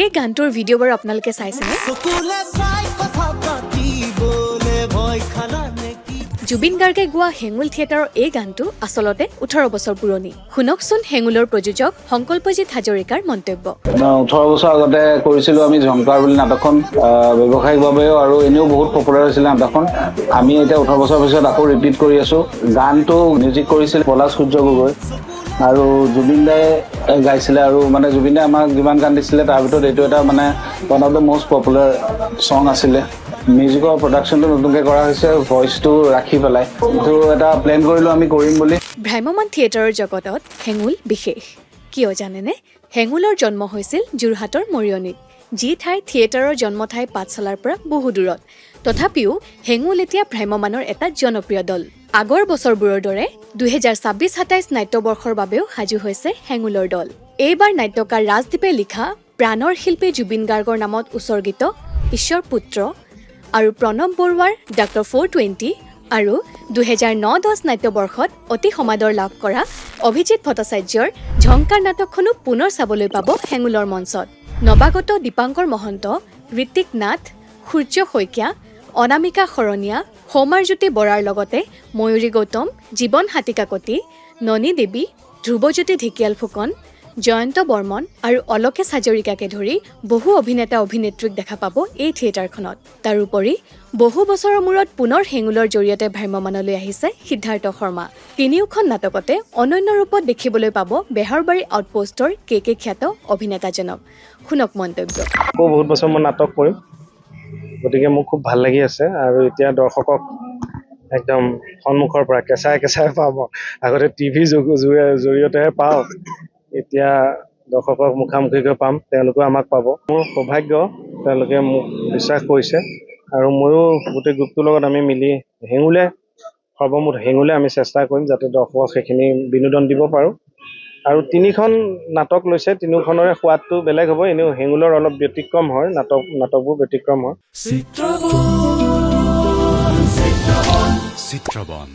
এই গানটোৰ ভিডিঅ'বোৰ আপোনালোকে চাইছেনে? জুবিন গাৰ্গে গোৱা হেঙুল থিয়েটাৰৰ এই গানটো আচলতে 18 বছৰ পুৰণি। শুনকচোন হেঙুলৰ প্ৰযোজক সংকল্পজিৎ হাজৰিকাৰ মন্তব্য। 18 বছৰ আগতে কৰিছিলোঁ আমি ঝংকাৰ বুলি নাটকখন, ব্যৱসায়িকভাৱেও আৰু এনেও বহুত পপুলাৰ হৈছিলে নাটকখন। আমি এতিয়া 18 বছৰ পিছত আকৌ ৰিপিট কৰি আছোঁ। গানটো মিউজিক কৰিছিল পলাশ সূৰ্য গগৈ আৰু জুবিন দাই গাইছিলে আৰু মানে জুবিন দাই আমাক যিমান গান দিছিলে তাৰ ভিতৰত এইটো এটা মানে one of the most popular song আছিলে। মিউজিকৰ প্ৰডাকশ্যনটো নতুনকৈ কৰা হৈছে, ভইচটো ৰাখি পেলাই এইটো এটা প্লেন কৰিলোঁ আমি কৰিম বুলি। ভ্ৰাম্যমান থিয়েটাৰৰ জগতত হেঙুল বিশেষ কিয় জানেনে? হেঙুলৰ জন্ম হৈছিল যোৰহাটৰ মৰিয়নিত, যি ঠাই থিয়েটাৰৰ জন্মঠাই পাঠশালাৰ পৰা বহু দূৰত। তথাপিও হেঙুল এতিয়া ভ্ৰাম্যমানৰ এটা জনপ্ৰিয় দল। আগৰ বছৰবোৰৰ দৰে 2026-27 নাট্যবৰ্ষৰ বাবেও সাজু হৈছে হেঙুলৰ দল। এইবাৰ নাট্যকাৰ ৰাজদ্বীপে লিখা প্ৰাণৰ শিল্পী জুবিন গাৰ্গৰ নামত উৎসৰ্গিত ঈশ্বৰ পুত্ৰ আৰু প্ৰণৱ বৰুৱাৰ ডক্টৰ 420 আৰু 2009-10 নাট্যবৰ্ষত অতি সমাদৰ লাভ কৰা অভিজিৎ ভট্টাচাৰ্যৰ ঝংকাৰ নাটকখনো পুনৰ চাবলৈ পাব হেঙুলৰ মঞ্চত। নৱাগত দীপাংকৰ মহন্ত, ঋত্বিক নাথ, সূৰ্য শইকীয়া, অনামিকা শৰণীয়া, সৌমাৰজ্যোতি বৰাৰ লগতে ময়ূৰী গৌতম, জীৱন হাতীকাকতি, ননী দেৱী, ধ্ৰুৱজ্যোতি ঢেকিয়াল ফুকন, জয়ন্ত বৰ্মন আৰু অলোকেশ হাজৰিকাকে ধৰি বহু অভিনেতা অভিনেত্ৰীক দেখা পাব এই থিয়েটাৰখনত। তাৰোপৰি বহু বছৰৰ মূৰত পুনৰ হেঙুলৰ জৰিয়তে ভ্ৰাম্যমানলৈ আহিছে সিদ্ধাৰ্থ শৰ্মা। তিনিওখন নাটকতে অনন্য ৰূপত দেখিবলৈ পাব বেহাৰবাৰী আউটপোষ্টৰ কে খ্যাত অভিনেতাজনক। শুনক মন্তব্য। বহুত বছৰ মই নাটক কৰিম, গতিকে মোক খুব ভাল লাগি আছে আৰু এতিয়া দৰ্শকক একদম সন্মুখৰ পৰা কেঁচাই কেঁচাই পাব। আগতে টিভি জৰিয়তেহে পাওঁ, এতিয়া দৰ্শকক মুখামুখিকৈ পাম, তেওঁলোকেও আমাক পাব। মোৰ সৌভাগ্য, তেওঁলোকে মোক বিশ্বাস কৰিছে আৰু ময়ো গোটেই গ্ৰুপটোৰ লগত আমি মিলি সৰ্বমুঠ হেঙুলে আমি চেষ্টা কৰিম যাতে দৰ্শকক সেইখিনি বিনোদন দিব পাৰোঁ। আৰু তিনিখন নাটক লৈছে, তিনিওখনৰে সোৱাদটো বেলেগ হ'ব। এনেও হেঙুলৰ অলপ ব্যতিক্ৰম হয়, নাটকবোৰ ব্যতিক্ৰম হয়। চিত্ৰবন